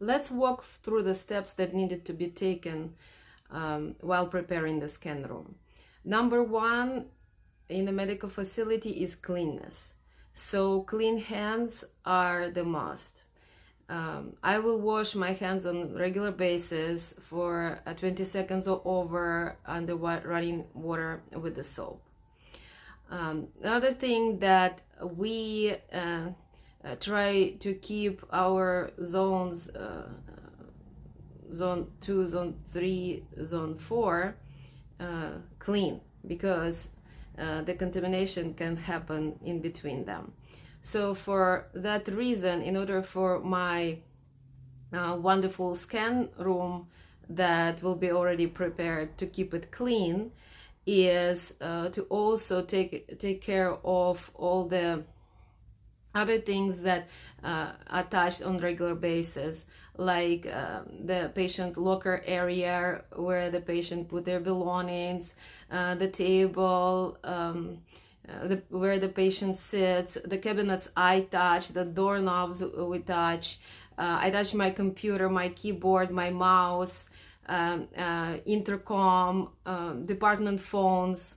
Let's walk through the steps that needed to be taken while preparing the scan room. Number one in the medical facility is cleanness. So clean hands are the must. I will wash my hands on regular basis for 20 seconds or over under running water with the soap. Another thing that we try to keep our zones, zone 2, zone 3, zone 4 clean, because the contamination can happen in between them. So for that reason, in order for my wonderful scan room that will be already prepared to keep it clean, is to also take care of all the other things that are touched on regular basis, like the patient locker area where the patient put their belongings, the table, where the patient sits, the cabinets I touch, the doorknobs we touch. I touch my computer, my keyboard, my mouse, intercom, department phones.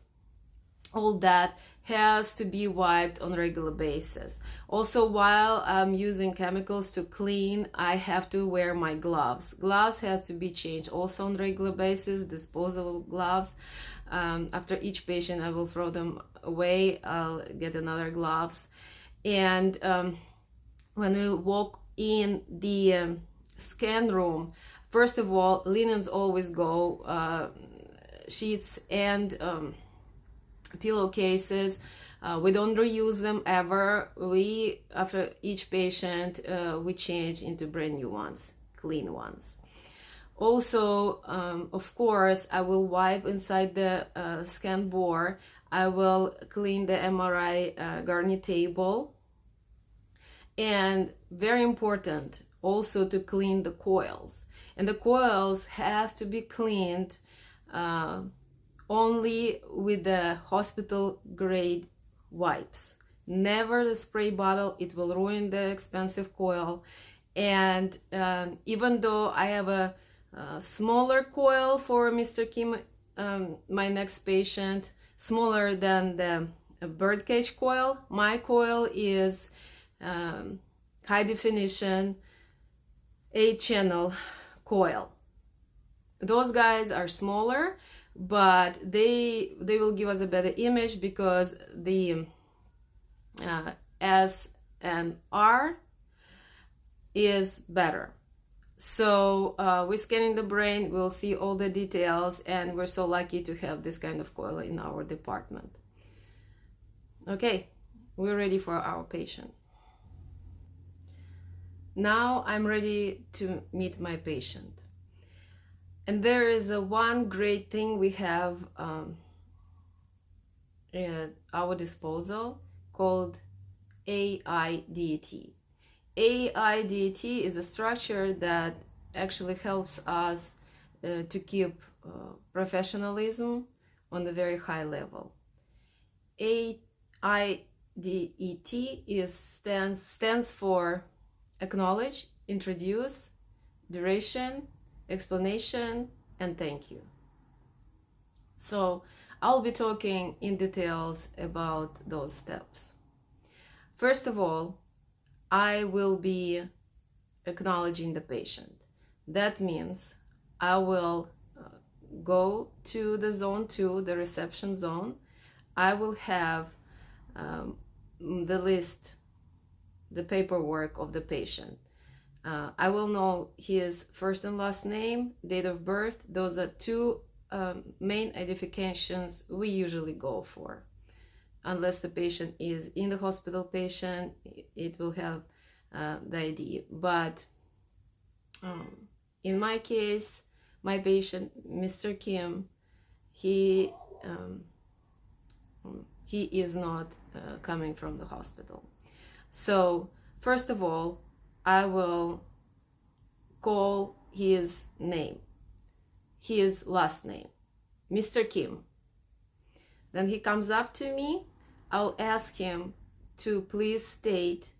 All that has to be wiped on a regular basis. Also, while I'm using chemicals to clean, I have to wear my gloves. Gloves has to be changed also on a regular basis, disposable gloves. After each patient, I will throw them away. I'll get another gloves. And when we walk in the scan room, first of all, linens always go, sheets and pillowcases. We don't reuse them ever. After each patient, we change into brand new ones, clean ones. Also, of course, I will wipe inside the scan bore. I will clean the MRI gurney table. And very important, also to clean the coils. And the coils have to be cleaned only with the hospital grade wipes. Never the spray bottle, it will ruin the expensive coil. And even though I have a smaller coil for Mr. Kim, my next patient, smaller than the birdcage coil, my coil is high definition 8-channel coil. Those guys are smaller, but they will give us a better image because the S and R is better. So we're scanning the brain, we'll see all the details, and we're so lucky to have this kind of coil in our department. Okay, we're ready for our patient. Now I'm ready to meet my patient. And there is one great thing we have at our disposal called AIDT. AIDT is a structure that actually helps us to keep professionalism on a very high level. AIDET stands for acknowledge, introduce, duration, explanation, and thank you. So I'll be talking in details about those steps. First of all, I will be acknowledging the patient. That means I will go to the zone 2, the reception zone. I will have the list, the paperwork of the patient. I will know his first and last name, date of birth. Those are two main identifications we usually go for. Unless the patient is in the hospital patient, it will have the ID. But in my case, my patient, Mr. Kim, he is not coming from the hospital. So first of all, I will call his name, his last name, Mr. Kim. Then he comes up to me. I'll ask him to please state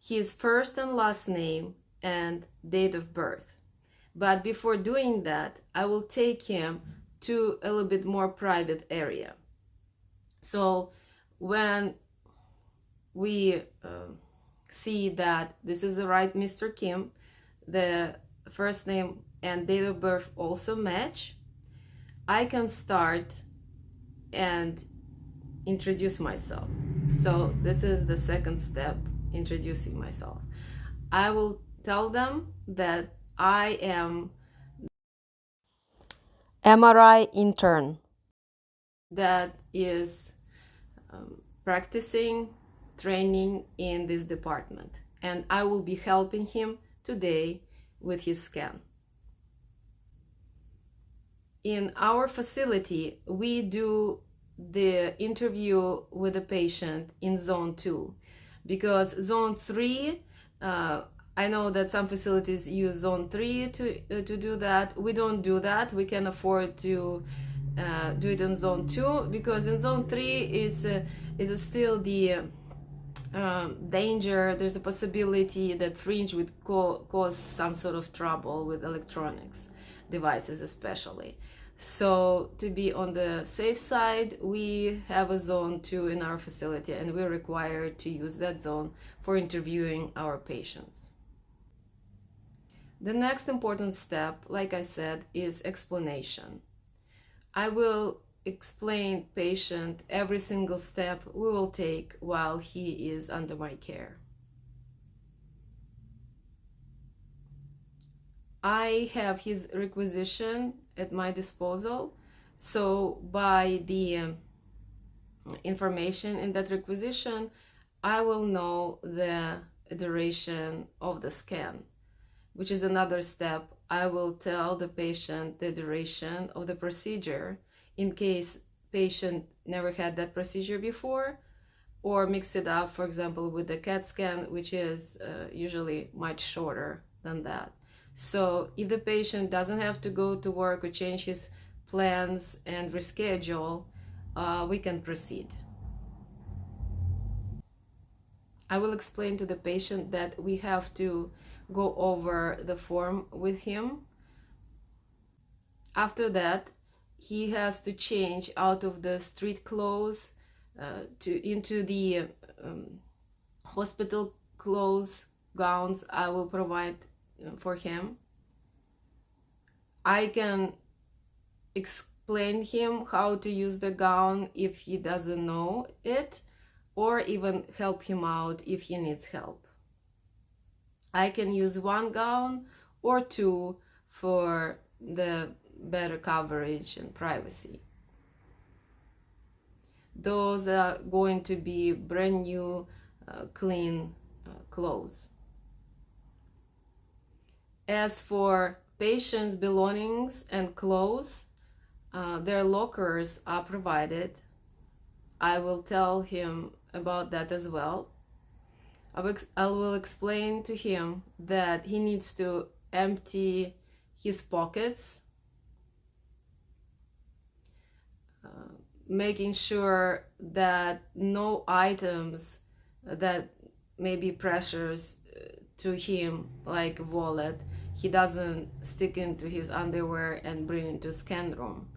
his first and last name and date of birth. But before doing that, I will take him to a little bit more private area. So when we see that this is the right Mr. Kim, the first name and date of birth also match, I can start and introduce myself. So this is the second step, introducing myself. I will tell them that I am MRI intern that is practicing training in this department, and I will be helping him today with his scan. In our facility, we do the interview with the patient in zone 2, because zone 3, I know that some facilities use zone 3 to do that. We don't do that. We can afford to do it in zone 2, because in zone 3 it's still the danger. There's a possibility that fringe would cause some sort of trouble with electronics devices especially. So to be on the safe side, we have a zone 2 in our facility, and we're required to use that zone for interviewing our patients. The next important step, like I said, is explanation. I will explain patient every single step we will take while he is under my care. I have his requisition at my disposal, so by the information in that requisition, I will know the duration of the scan, which is another step. I will tell the patient the duration of the procedure in case patient never had that procedure before, or mix it up, for example, with the CAT scan, which is usually much shorter than that. So if the patient doesn't have to go to work or change his plans and reschedule, we can proceed. I will explain to the patient that we have to go over the form with him. After that, he has to change out of the street clothes into the hospital clothes, gowns I will provide for him. I can explain him how to use the gown if he doesn't know it, or even help him out if he needs help. I can use one gown or two for the better coverage and privacy. Those are going to be brand new, clean clothes. As for patients' belongings and clothes, their lockers are provided. I will tell him about that as well. I will explain to him that he needs to empty his pockets, making sure that no items that may be precious to him, like wallet, he doesn't stick into his underwear and bring into scan room.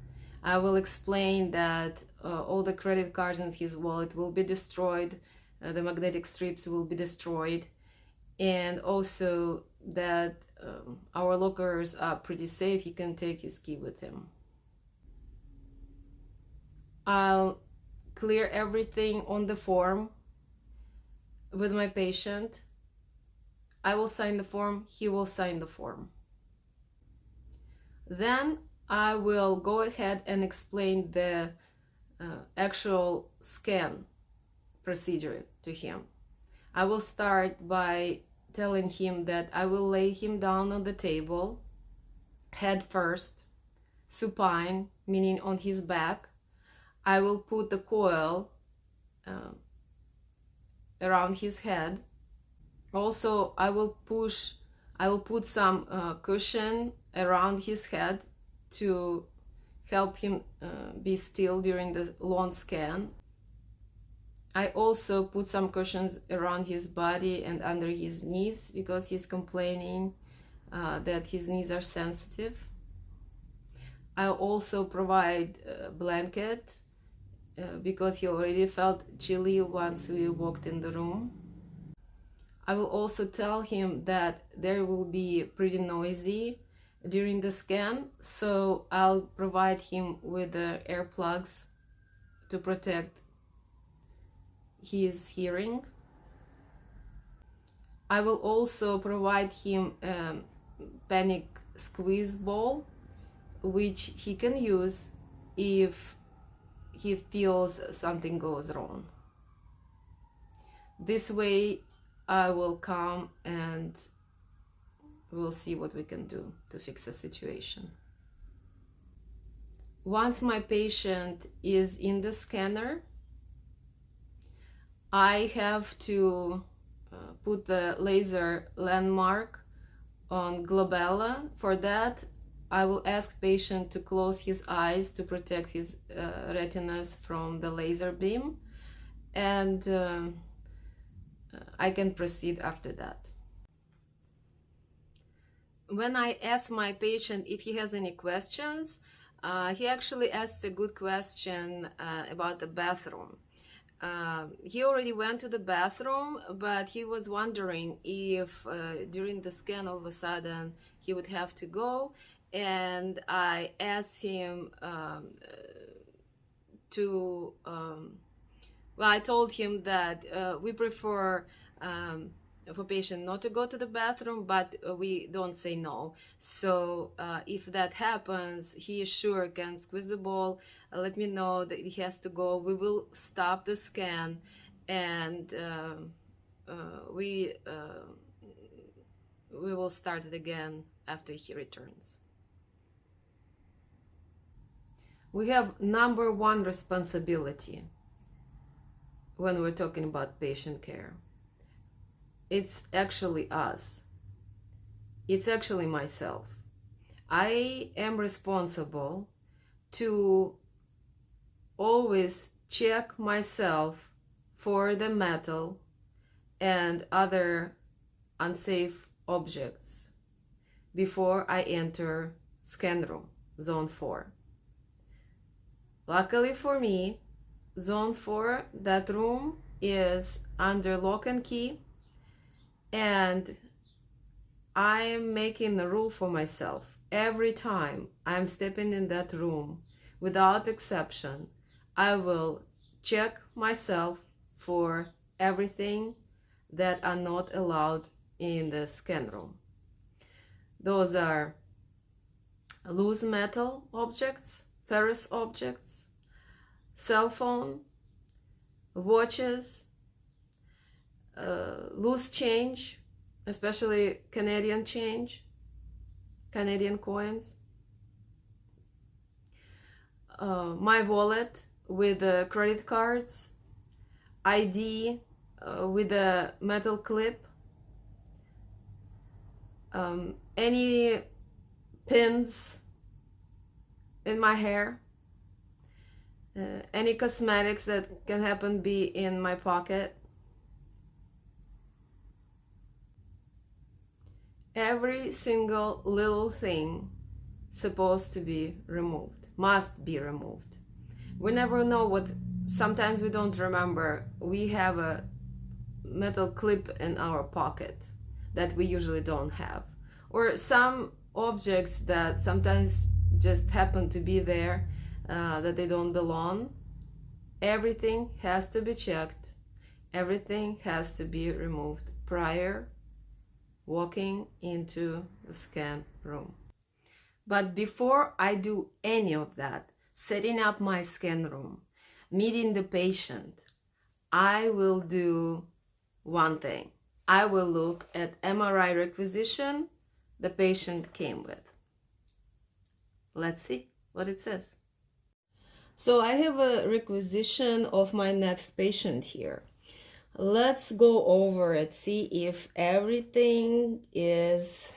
I will explain that all the credit cards in his wallet will be destroyed, the magnetic strips will be destroyed, and also that our lockers are pretty safe. He can take his key with him. I'll clear everything on the form with my patient. I will sign the form, he will sign the form. Then I will go ahead and explain the actual scan procedure to him. I will start by telling him that I will lay him down on the table, head first, supine, meaning on his back. I will put the coil around his head. Also, I will put some cushion around his head to help him be still during the long scan. I also put some cushions around his body and under his knees because he's complaining that his knees are sensitive. I also provide a blanket because he already felt chilly once we walked in the room. I will also tell him that there will be pretty noisy during the scan, so I'll provide him with the earplugs to protect his hearing. I will also provide him a panic squeeze ball, which he can use if he feels something goes wrong. This way I will come and we'll see what we can do to fix the situation. Once my patient is in the scanner, I have to put the laser landmark on glabella. For that, I will ask patient to close his eyes to protect his retinas from the laser beam, and I can proceed after that. When I ask my patient if he has any questions, he actually asked a good question about the bathroom. He already went to the bathroom, but he was wondering if during the scan all of a sudden he would have to go, and I asked him I told him that we prefer for patient not to go to the bathroom, but we don't say no. So if that happens, he sure can squeeze the ball, let me know that he has to go. We will stop the scan, and we will start it again after he returns. We have number one responsibility when we're talking about patient care. It's actually us. It's actually myself. I am responsible to always check myself for the metal and other unsafe objects before I enter scan room, zone 4. Luckily for me, zone 4, that room is under lock and key, and I am making a rule for myself. Every time I'm stepping in that room, without exception, I will check myself for everything that are not allowed in the scan room. Those are loose metal objects, ferrous objects, cell phone, watches, loose change, especially Canadian change, Canadian coins, my wallet with the credit cards, ID with a metal clip, any pins in my hair, any cosmetics that can happen be in my pocket. Every single little thing supposed to be removed, must be removed. We never know what, sometimes we don't remember. We have a metal clip in our pocket that we usually don't have. Or some objects that sometimes just happen to be there, that they don't belong. Everything has to be checked. Everything has to be removed prior walking into the scan room. But before I do any of that, setting up my scan room, meeting the patient, I will do one thing. I will look at MRI requisition the patient came with. Let's see what it says. So I have a requisition of my next patient here. Let's go over it, see if everything is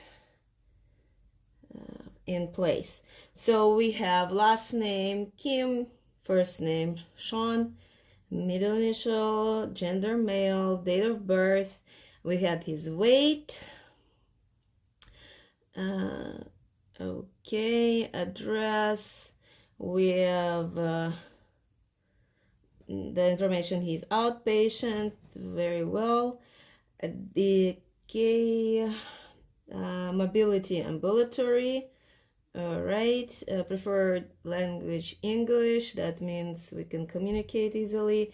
in place. So we have last name Kim, first name Sean, middle initial, gender male, date of birth. We have his weight. Okay, address. We have the information, he's outpatient, very well. The mobility ambulatory. All right, preferred language English. That means we can communicate easily.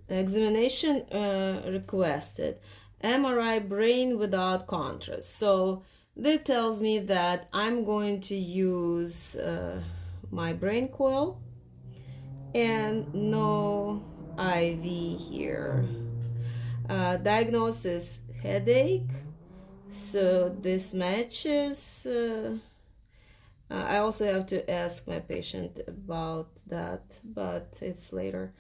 Examination requested. MRI brain without contrast. So that tells me that I'm going to use my brain coil and no IV here. Diagnosis headache. So this matches. I also have to ask my patient about that, but it's later.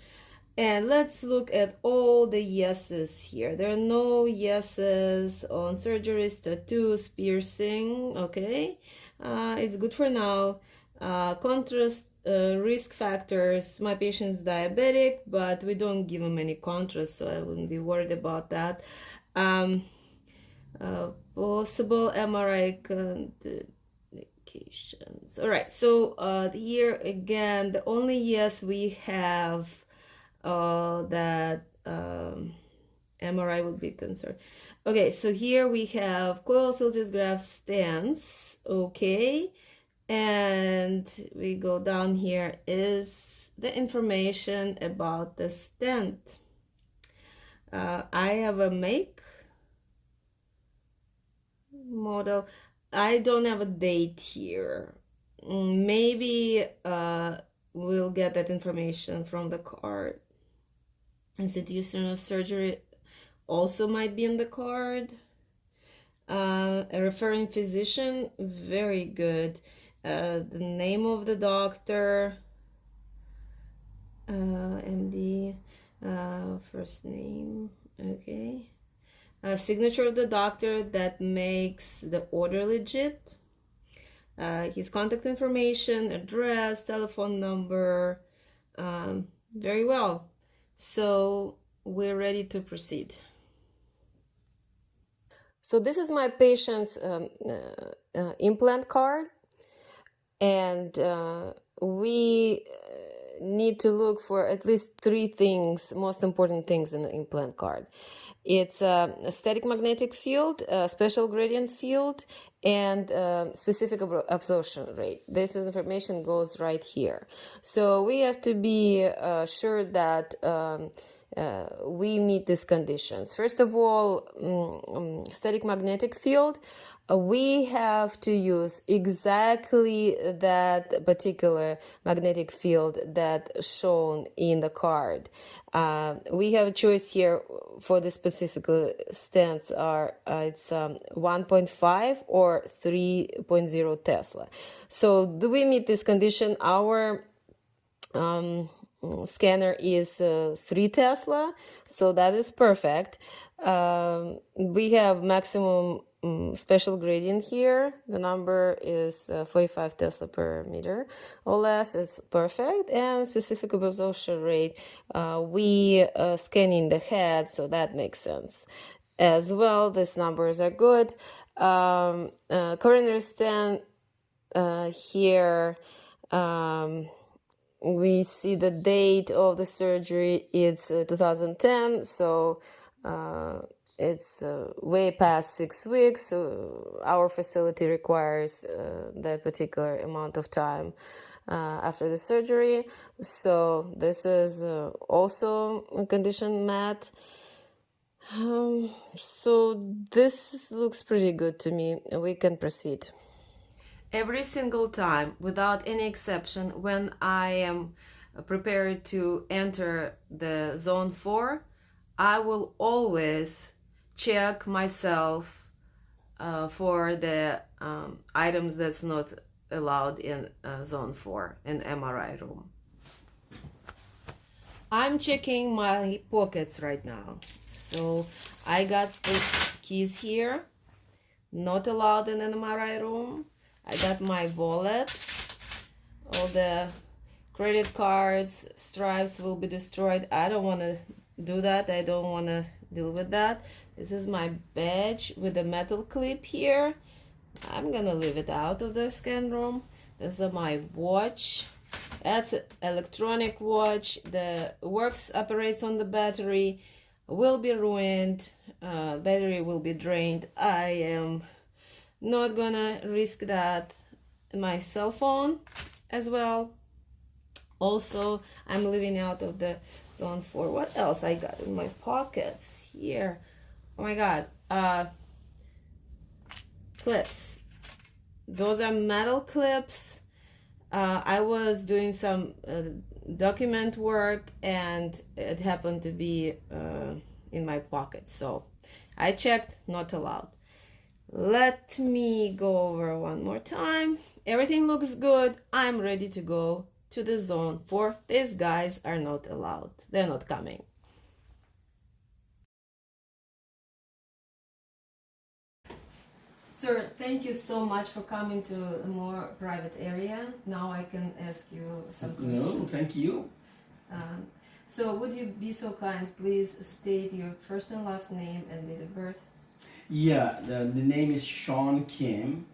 And let's look at all the yeses here. There are no yeses on surgeries, tattoos, piercing. Okay, it's good for now. Contrast risk factors. My patient's diabetic, but we don't give him any contrast, so I wouldn't be worried about that. Possible MRI complications. All right, so here again, the only yes we have that MRI would be concerned. Okay, so here we have coil filters graft stents. Okay, and we go down here is the information about the stent. I have a make, model. I don't have a date here. Maybe we'll get that information from the card. Institution of surgery also might be in the card. A referring physician, very good. The name of the doctor, MD, first name, okay. Signature of the doctor that makes the order legit. His contact information, address, telephone number. Very well. So we're ready to proceed. So this is my patient's implant card, and we need to look for at least 3 things, most important things in the implant card. It's a static magnetic field, a special gradient field, and specific absorption rate. This information goes right here. So we have to be sure that we meet these conditions. First of all, static magnetic field, we have to use exactly that particular magnetic field that's shown in the card. We have a choice here for the specific stents are it's 1.5 or 3.0 Tesla. So do we meet this condition? Our scanner is 3 Tesla, so that is perfect. We have maximum special gradient here. The number is 45 Tesla per meter or less is perfect, and specific absorption rate, we scan in the head, so that makes sense as well. These numbers are good. Coronary stent here, we see the date of the surgery, it's 2010, so it's way past 6 weeks, so our facility requires that particular amount of time after the surgery. So this is also a condition met. So this looks pretty good to me. We can proceed. Every single time, without any exception, when I am prepared to enter the zone 4, I will always check myself for the items that's not allowed in zone 4 in MRI room. I'm checking my pockets right now. So I got the keys here, not allowed in an MRI room. I got my wallet, all the credit cards, stripes will be destroyed. I don't want to do that. I don't want to deal with that. This is my badge with a metal clip here. I'm gonna leave it out of the scan room. This is my watch. That's an electronic watch. The works operates on the battery. Will be ruined. Battery will be drained. I am not gonna risk that. My cell phone as well. Also, I'm living out of the zone 4. What else I got in my pockets here? Oh my god. Clips. Those are metal clips. I was doing some document work and it happened to be in my pocket. So I checked, not allowed. Let me go over one more time. Everything looks good. I'm ready to go to the zone 4. These guys are not allowed. They're not coming. Sir, thank you so much for coming to a more private area. Now I can ask you some questions. No, thank you. So would you be so kind, please state your first and last name and date of birth? Yeah, the name is Sean Kim,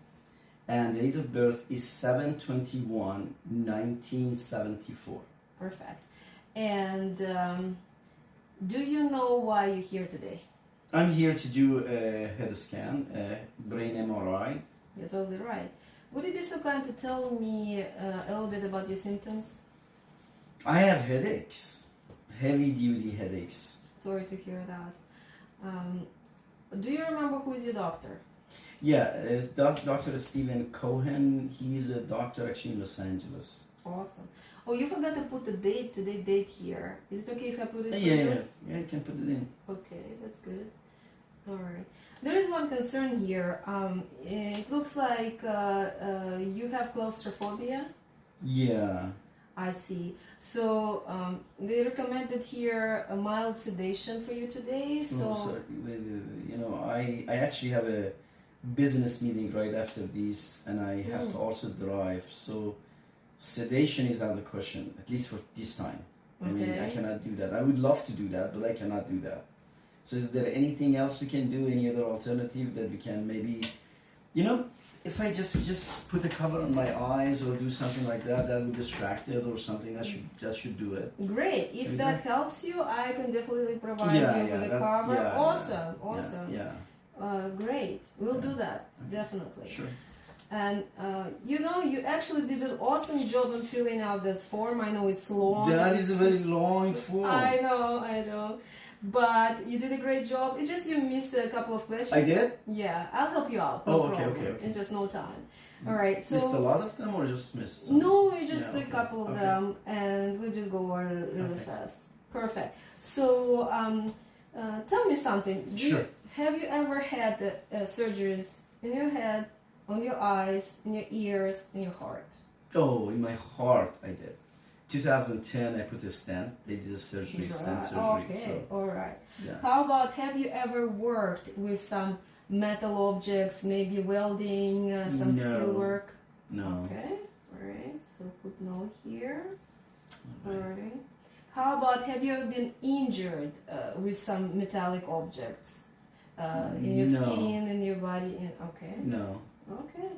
and the date of birth is 7/21/1974. Perfect. And do you know why you're here today? I'm here to do a head scan, a brain MRI. You're totally right. Would you be so kind to tell me a little bit about your symptoms? I have headaches, heavy duty headaches. Sorry to hear that. Do you remember who is your doctor? Yeah, it's Dr. Stephen Cohen. He's a doctor actually in Los Angeles. Awesome. Oh, you forgot to put the date, today's date here. Is it okay if I put it Yeah, you can put it in. Okay, that's good. All right. There is one concern here. It looks like you have claustrophobia. Yeah. I see. So they recommended here a mild sedation for you today. So You know, I actually have a business meeting right after this, and I have to also drive. So sedation is out of the question, at least for this time. I mean, I cannot do that. I would love to do that, but I cannot do that. So is there anything else we can do? Any other alternative that we can maybe, you know, if I just put a cover on my eyes or do something like that, that would distract it or something. That should do it. Great. If that helps you, I can definitely provide you with a cover. Awesome. Great. We'll do that. Definitely. Sure. And you know, you actually did an awesome job in filling out this form. I know it's long. That is a very long form. I know. But you did a great job. It's just you missed a couple of questions. I did? Yeah, I'll help you out. No problem. Okay. It's just no time. All right. So missed a lot of them or just missed some? No, we just did a couple of them, and we'll just go over it really fast. Perfect. So tell me something. Sure. Have you ever had surgeries in your head, on your eyes, in your ears, in your heart? Oh, in my heart I did. 2010 I put a stent. They did a surgery, stent surgery. Okay, so, all right. Yeah. How about, have you ever worked with some metal objects, maybe welding, some steel work? No. Okay, all right. So put no here. All right. How about, have you ever been injured with some metallic objects in your skin, in your body? Okay. No. Okay.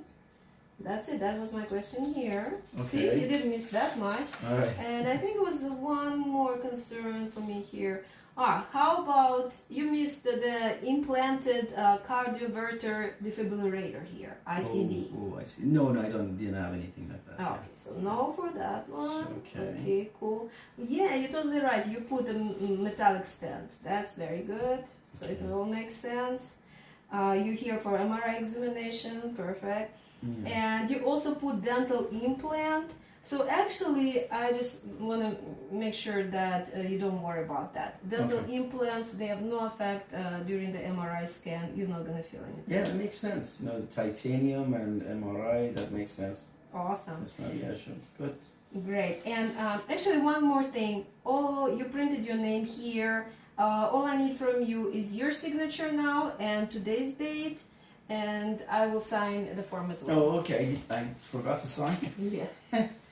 That's it. That was my question here. Okay. See, you didn't miss that much. All right. And I think it was one more concern for me here. How about you missed the implanted cardioverter defibrillator here, ICD? Oh, I see. No, I didn't have anything like that. Okay, so no for that one. Okay, cool. Yeah, you're totally right. You put a metallic stent. That's very good. So it all makes sense. You're here for MRI examination. Perfect. Yeah. And you also put dental implant. So actually, I just want to make sure that you don't worry about that. Dental implants, they have no effect during the MRI scan. You're not going to feel anything. Yeah, that makes sense. You know, the titanium and MRI, that makes sense. Awesome. That's not the issue. Good. Great. And actually, one more thing. Oh, you printed your name here. All I need from you is your signature now and today's date. and I will sign the form as well. Oh, okay. I forgot to sign. Yeah,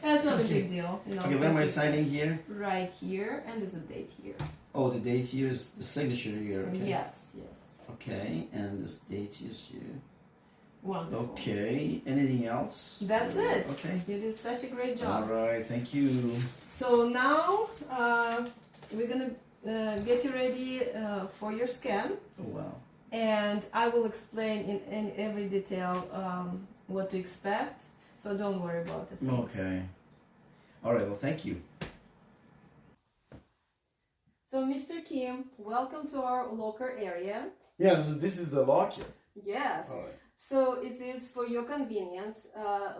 that's not a Okay. big deal. You know, Okay, when am I perfect. signing here? Right here, and there's a date here. Oh, the date here is the signature here. Okay. Yes, yes. Okay, and this date is here. Wonderful. Okay. Anything else? That's it. Okay. You did such a great All job. right. Thank you. So now we're gonna get you ready for your scan, Oh wow. and I will explain in every detail what to expect. So don't worry about it. Okay. All right. Well, thank you. So Mr. Kim, welcome to our locker area. Yeah, so this is the locker. Yes. All right. So it is for your convenience.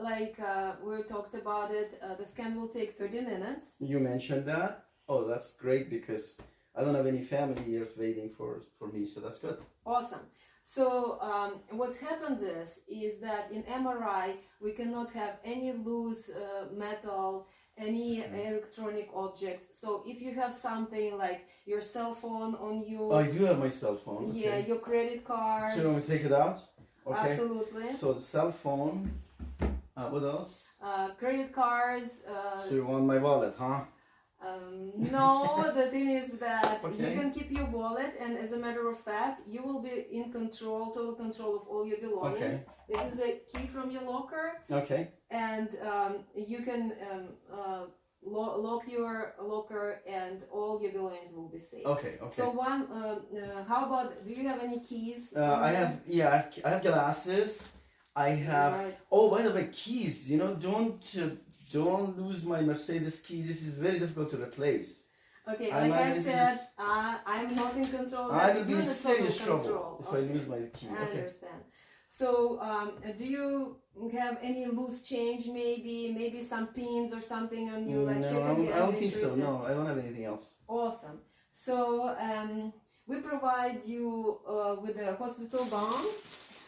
Like we talked about it, the scan will take 30 minutes. You mentioned that. Oh, that's great because I don't have any family here waiting for me, so that's good. Awesome. So what happens is that in MRI we cannot have any loose metal, any electronic objects. So if you have something like your cell phone on you, I do have my cell phone. Okay. yeah, your credit cards, So you want me to take it out? Okay. absolutely, So the cell phone. What else? credit cards. So you want my wallet, huh? No, the thing is that you Okay. can keep your wallet, and as a matter of fact, you will be in control, total control of all your belongings. Okay. This is a key from your locker, Okay. and you can lock your locker, and all your belongings will be safe. Okay. Okay. So how about? Do you have any keys? I have. Yeah, I have glasses. I have. Right. Oh, by the way, keys. You know, don't lose my Mercedes key. This is very difficult to replace. Okay, I like might I lose- said, I'm not in control. of I that. will be You're in in total serious trouble control. if Okay. I lose my key. I Okay. understand. So, do you have any loose change? Maybe some pins or something on you? Like check on the I don't think so. administrator? No, I don't have anything else. Awesome. So, we provide you with a hospital gown.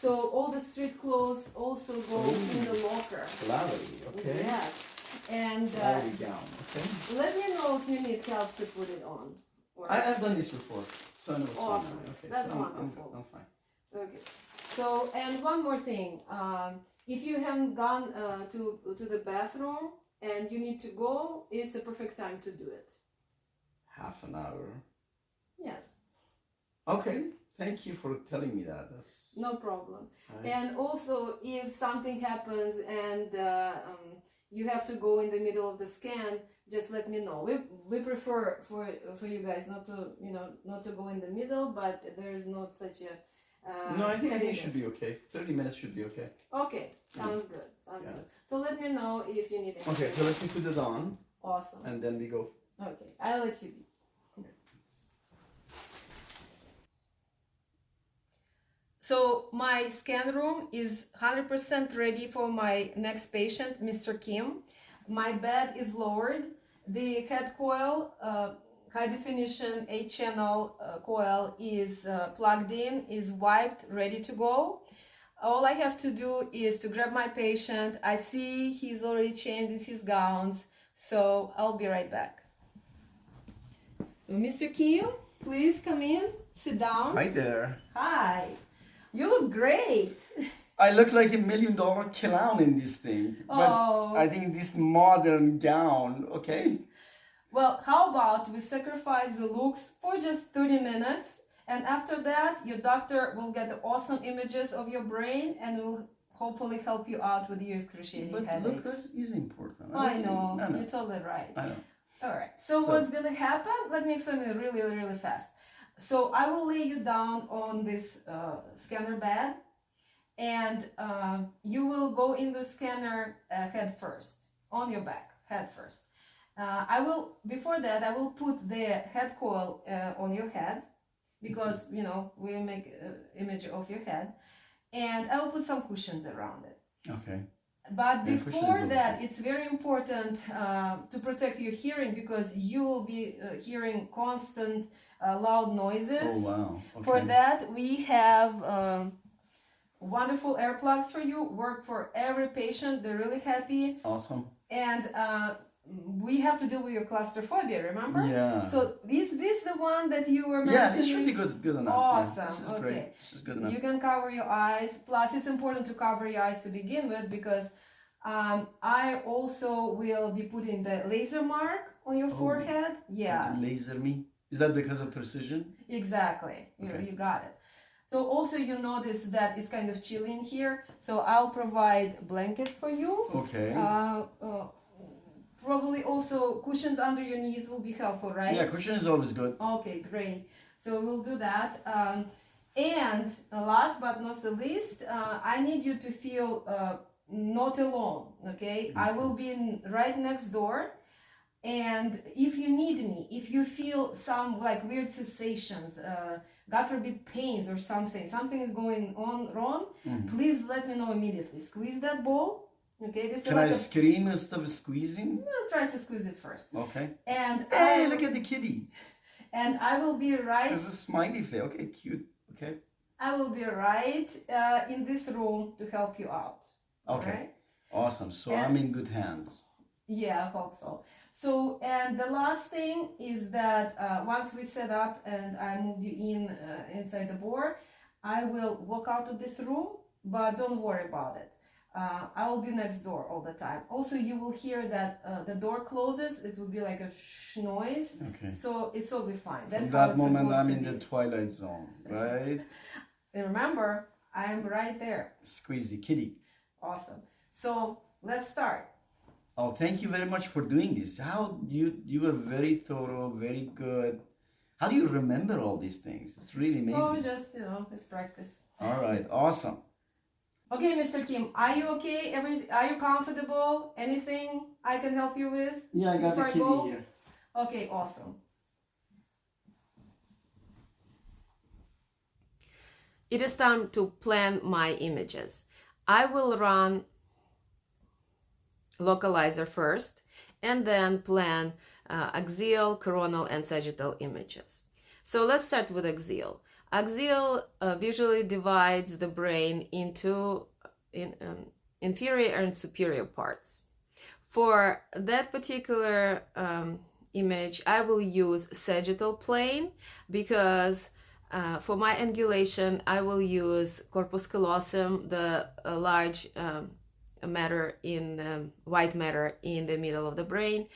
So all the street clothes also goes in the locker. Gladly, okay. Yes. And Gladly gown, okay. let me know if you need help to put it on. Or I've done this before, so I know what's Awesome. going on. Okay, That's so wonderful. I'm fine. Okay. So, and one more thing. If you haven't gone to the bathroom and you need to go, it's a perfect time to do it. Half an hour. Yes, Okay, thank you for telling me that. That's no problem. I- And also, if something happens and you have to go in the middle of the scan, just let me know. We prefer for you guys not to go in the middle, but there is not such a no, I think heaviness. it should be okay. 30 minutes should be okay. Okay, sounds good. Sounds Yeah. good. So let me know if you need anything. Okay, so let me put it on Awesome. and then we go. Okay, I'll let you be. So my scan room is 100% ready for my next patient, Mr. Kim. My bed is lowered. The head coil, high definition 8-channel coil is plugged in, is wiped, ready to go. All I have to do is to grab my patient. I see he's already changed his gowns, so I'll be right back. So Mr. Kim, please come in, sit down. Hi there. Hi. You look great. I look like $1 million clown in this thing. But Oh. I think this modern gown, okay? Well, how about we sacrifice the looks for just 30 minutes, and after that, your doctor will get the awesome images of your brain and will hopefully help you out with your excruciating But headaches. look is important. I know, I know. you're totally right. I know. All right, so what's gonna happen? Let me explain it really, really fast. So I will lay you down on this scanner bed, and you will go in the scanner head first, on your back, head first. Before that, I will put the head coil on your head, because, we'll make an image of your head, and I will put some cushions around it. Okay. But Yeah, cushions before also. that, it's very important to protect your hearing, because you will be hearing constant loud noises. Oh, wow. Okay. For that, we have wonderful earplugs for you. Work for every patient. They're really happy. Awesome. And we have to deal with your claustrophobia, remember? Yeah. So this the one that you were Yeah, mentioning. this should be good enough. Awesome. Yeah, this is Okay. great. This is good enough. You can cover your eyes. Plus, it's important to cover your eyes to begin with because I also will be putting the laser mark on your forehead. Yeah, Laser me? Is that because of precision? exactly. Okay. You got it. So also you notice that it's kind of chilly in here. So I'll provide blanket for you. Okay. Probably also cushions under your knees will be helpful, right? Yeah, cushion is always good. Okay, great. So we'll do that. And last but not the least, I need you to feel not alone, okay? I will be right next door. And if you need me, if you feel some like weird sensations, God forbid pains or something is going on wrong, please let me know immediately. Squeeze that ball, okay? This Can is I like scream instead of squeezing? I'll try to squeeze it first. Okay. And Hey, look at the kitty. and I will be right. There's a smiley face. Okay, cute. Okay. I will be right in this room to help you out. Okay. Right? Awesome. So And- I'm in good hands. Yeah, I hope so. So, and the last thing is that once we set up and I moved you inside the board, I will walk out of this room, but don't worry about it. I will be next door all the time. Also, you will hear that the door closes. It will be like a noise. Okay. So it's totally fine. From That's how that it's moment, supposed I'm to in be. the twilight zone, right? And remember, I'm right there. Squeezy kitty. Awesome. So let's start. Oh, thank you very much for doing this. How you are very thorough, very good. How do you remember all these things? It's really Oh, amazing. just it's practice. All right, awesome. Okay, Mr. Kim, are you okay? Are you comfortable? Anything I can help you with? Yeah, I got Before the I kitty go? here. Okay, awesome. It is time to plan my images. I will run localizer first and then plan axial, coronal, and sagittal images. So let's start with axial. Axial visually divides the brain into inferior and superior parts. For that particular image, I will use sagittal plane because for my angulation, I will use corpus callosum, the large matter white matter in the middle of the brain,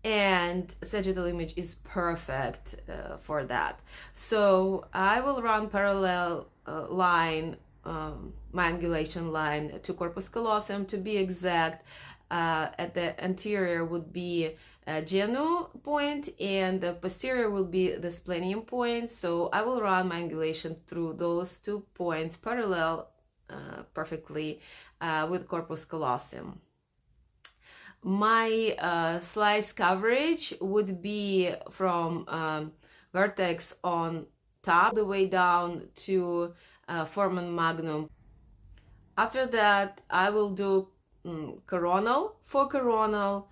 and sagittal image is perfect for that. So I will run parallel line, my angulation line to corpus callosum. To be exact, at the anterior would be genu point and the posterior will be the splenium point. So I will run my angulation through those 2 points parallel perfectly with corpus callosum. My slice coverage would be from vertex on top the way down to foramen magnum. After that, I will do coronal. For coronal,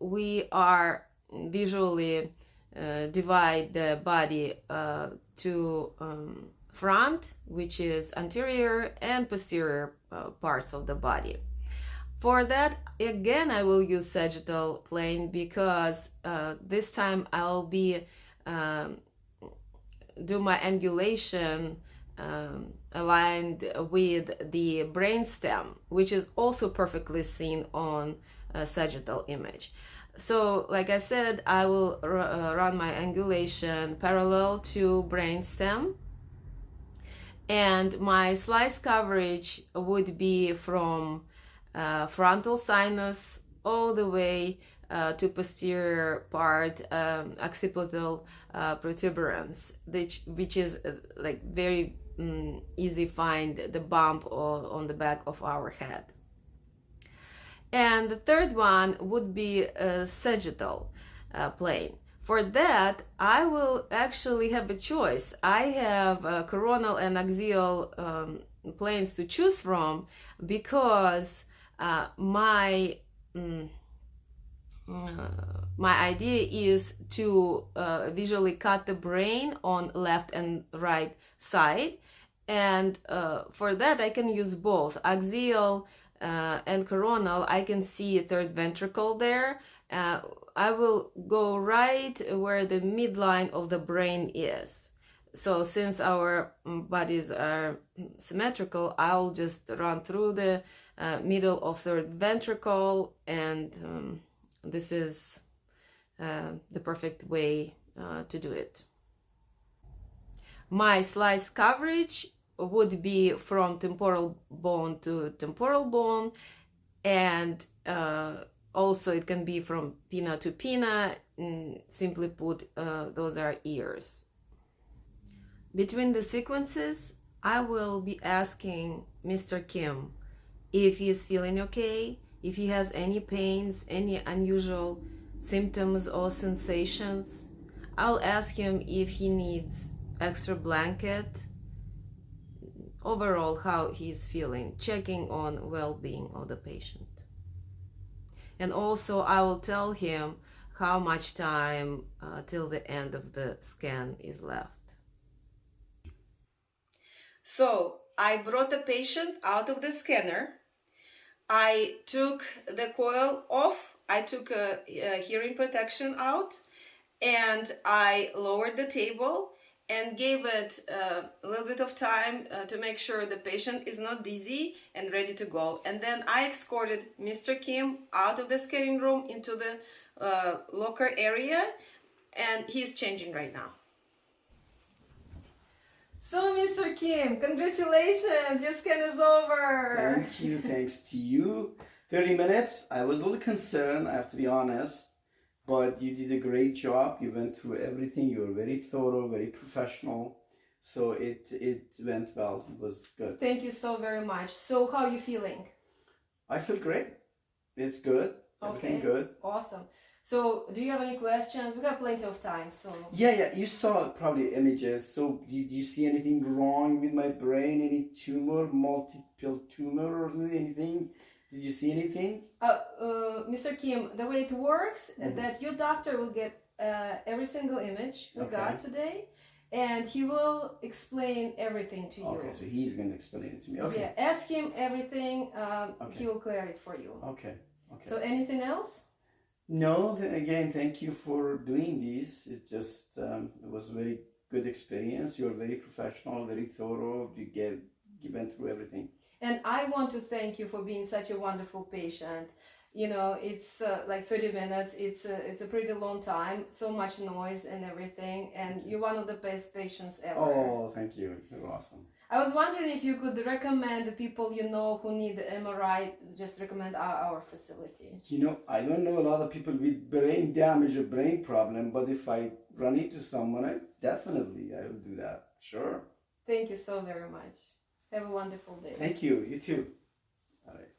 we are visually divide the body to front, which is anterior, and posterior parts of the body. For that, again, I will use sagittal plane because this time I'll be do my angulation aligned with the brainstem, which is also perfectly seen on a sagittal image. So, like I said, I will run my angulation parallel to brainstem, and my slice coverage would be from frontal sinus all the way to posterior part, occipital protuberance, which is like very easy find the bump on the back of our head. And the third one would be a sagittal plane. For that, I will actually have a choice. I have coronal and axial planes to choose from because my idea is to visually cut the brain on left and right side, and for that I can use both axial and coronal. I can see a third ventricle there, I will go right where the midline of the brain is. So since our bodies are symmetrical, I'll just run through the middle of third ventricle, and this is the perfect way to do it. My slice coverage would be from temporal bone to temporal bone, and also it can be from pinna to pinna. Simply put, those are ears. Between the sequences, I will be asking Mr. Kim if he is feeling okay, if he has any pains, any unusual symptoms or sensations. I'll ask him if he needs extra blanket. Overall, how he's feeling, checking on well-being of the patient. And also I will tell him how much time till the end of the scan is left. So I brought the patient out of the scanner. I took the coil off. I took a hearing protection out, and I lowered the table and gave it a little bit of time to make sure the patient is not dizzy and ready to go. And then I escorted Mr. Kim out of the scanning room into the locker area, and he's changing right now. So, Mr. Kim, congratulations! Your scan is over! Thank you, thanks to you. 30 minutes, I was a little concerned, I have to be honest, but you did a great job. You went through everything, you were very thorough, very professional, so it went well, it was good. Thank you so very much. So, how are you feeling? I feel great, it's good, everything good. Awesome. So, do you have any questions? We have plenty of time, so... Yeah, you saw probably images. So did you see anything wrong with my brain? Any tumor, multiple tumor or anything? Did you see anything? Mr. Kim, the way it works, that your doctor will get every single image we got today, and he will explain everything to you. Okay, so he's going to explain it to me. Okay. Yeah, ask him everything, he will clear it for you. Okay. So anything else? No, again, thank you for doing this. It just, it was a very good experience. You're very professional, very thorough. You went through everything. And I want to thank you for being such a wonderful patient. You know, it's like 30 minutes. It's a pretty long time. So much noise and everything. And you're one of the best patients ever. Oh, thank you. You're awesome. I was wondering if you could recommend the people you know who need the MRI, just recommend our facility. You know, I don't know a lot of people with brain damage or brain problem, but if I run into someone, I will do that. Sure. Thank you so very much. Have a wonderful day. Thank you. You too. All right.